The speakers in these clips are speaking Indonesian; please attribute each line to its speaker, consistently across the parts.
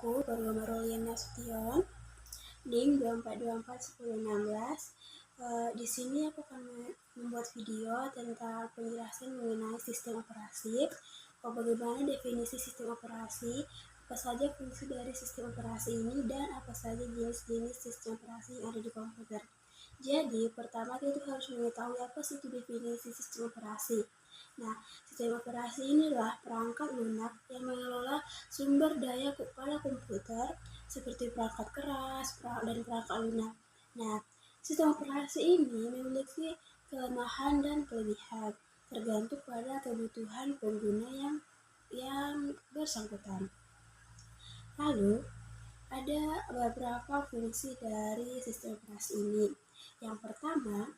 Speaker 1: Aku Bargama Rolian Nasution, NIM 24241016. Di sini aku akan membuat video tentang penjelasan mengenai sistem operasi, bagaimana definisi sistem operasi, apa saja fungsi dari sistem operasi ini, dan apa saja jenis-jenis sistem operasi yang ada di komputer. Jadi, pertama kita harus mengetahui apa sih itu definisi sistem operasi. Nah, sistem operasi inilah perangkat lunak yang mengelola sumber daya pada komputer seperti perangkat keras dan perangkat lunak. Nah, sistem operasi ini memiliki kelemahan dan kelebihan tergantung pada kebutuhan pengguna yang bersangkutan. Lalu, ada beberapa fungsi dari sistem operasi ini. Yang pertama,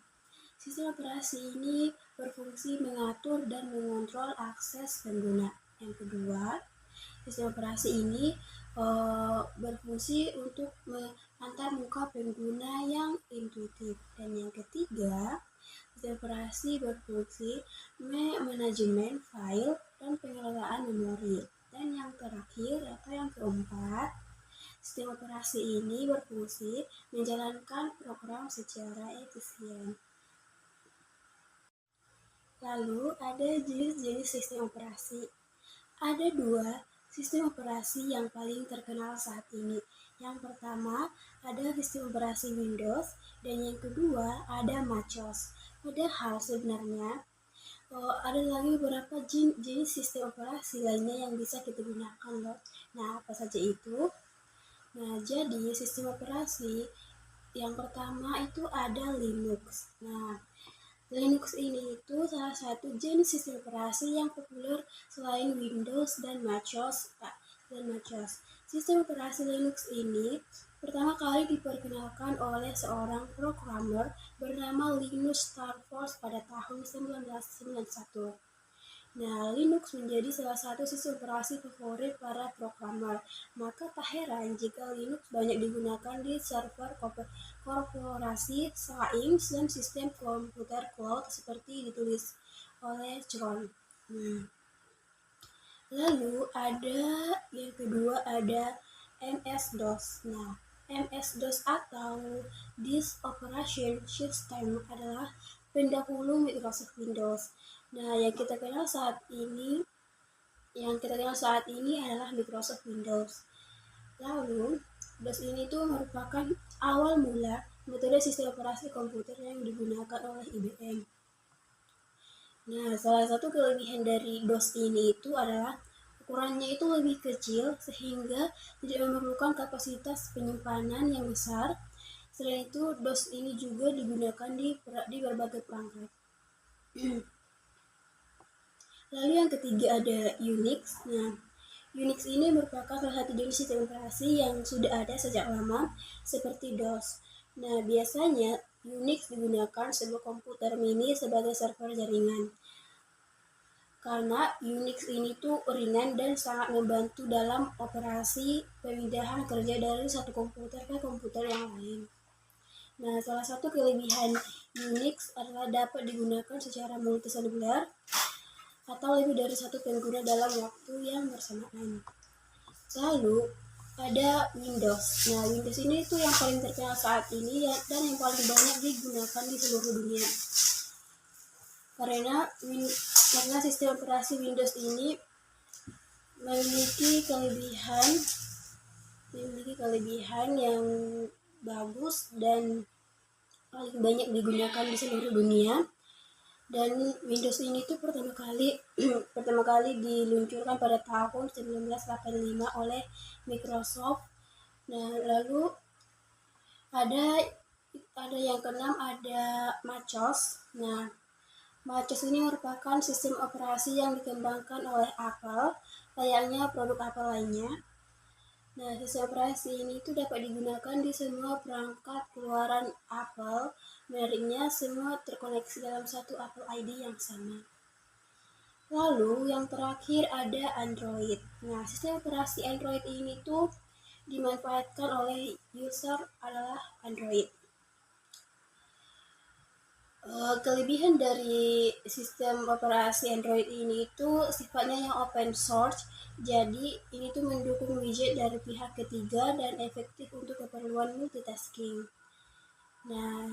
Speaker 1: sistem operasi ini berfungsi mengatur dan mengontrol akses pengguna. Yang kedua, sistem operasi ini berfungsi untuk mengantar muka pengguna yang intuitif. Dan yang ketiga, sistem operasi berfungsi manajemen file dan pengelolaan memori. Dan yang terakhir atau yang keempat, sistem operasi ini berfungsi menjalankan program secara efisien. Lalu ada jenis-jenis sistem operasi. Ada dua sistem operasi yang paling terkenal saat ini. Yang pertama ada sistem operasi Windows dan yang kedua ada MacOS. Padahal sebenarnya ada lagi beberapa jenis sistem operasi lainnya yang bisa kita gunakan loh. Nah, apa saja itu? Nah, jadi sistem operasi yang pertama itu ada Linux. Nah, Linux ini itu salah satu jenis sistem operasi yang populer selain Windows dan MacOS. Sistem operasi Linux ini pertama kali diperkenalkan oleh seorang programmer bernama Linus Torvalds pada tahun 1991. Nah, Linux menjadi salah satu sistem operasi favorit para programmer. Maka tak heran jika Linux banyak digunakan di server korporasi, sains, dan sistem komputer cloud seperti ditulis oleh Tron. Lalu ada yang kedua ada MS-DOS. Nah, MS-DOS atau Disk Operation System adalah pendahulu Microsoft Windows. Nah, yang kita kenal saat ini adalah Microsoft Windows. Lalu, DOS ini tuh merupakan awal mula metode sistem operasi komputer yang digunakan oleh IBM. Nah, salah satu kelebihan dari DOS ini itu adalah ukurannya itu lebih kecil sehingga tidak memerlukan kapasitas penyimpanan yang besar. Selain itu, DOS ini juga digunakan di berbagai perangkat. Lalu yang ketiga ada Unix. Nah, Unix ini merupakan salah satu jenis sistem operasi yang sudah ada sejak lama seperti DOS. Nah, biasanya Unix digunakan sebuah komputer mini sebagai server jaringan. Karena Unix ini tuh ringan dan sangat membantu dalam operasi pemindahan kerja dari satu komputer ke komputer yang lain. Nah, salah satu kelebihan Unix adalah dapat digunakan secara multiseluler atau lebih dari satu pengguna dalam waktu yang bersamaan. Lalu ada Windows. Nah, Windows ini itu yang paling terkenal saat ini dan yang paling banyak digunakan di seluruh dunia. Karena sistem operasi Windows ini memiliki kelebihan yang bagus dan paling banyak digunakan di seluruh dunia. Dan Windows ini tuh pertama kali diluncurkan pada tahun 1985 oleh Microsoft. Nah, lalu ada yang keenam ada MacOS. Nah, MacOS ini merupakan sistem operasi yang dikembangkan oleh Apple, layaknya produk Apple lainnya. Nah, sistem operasi ini itu dapat digunakan di semua perangkat keluaran Apple. Menariknya, semua terkoneksi dalam satu Apple ID yang sama. Lalu, yang terakhir ada Android. Nah, sistem operasi Android ini tuh dimanfaatkan oleh user adalah Android. Kelebihan dari sistem operasi Android ini itu sifatnya yang open source, jadi ini tuh mendukung widget dari pihak ketiga dan efektif untuk keperluan multitasking. Nah,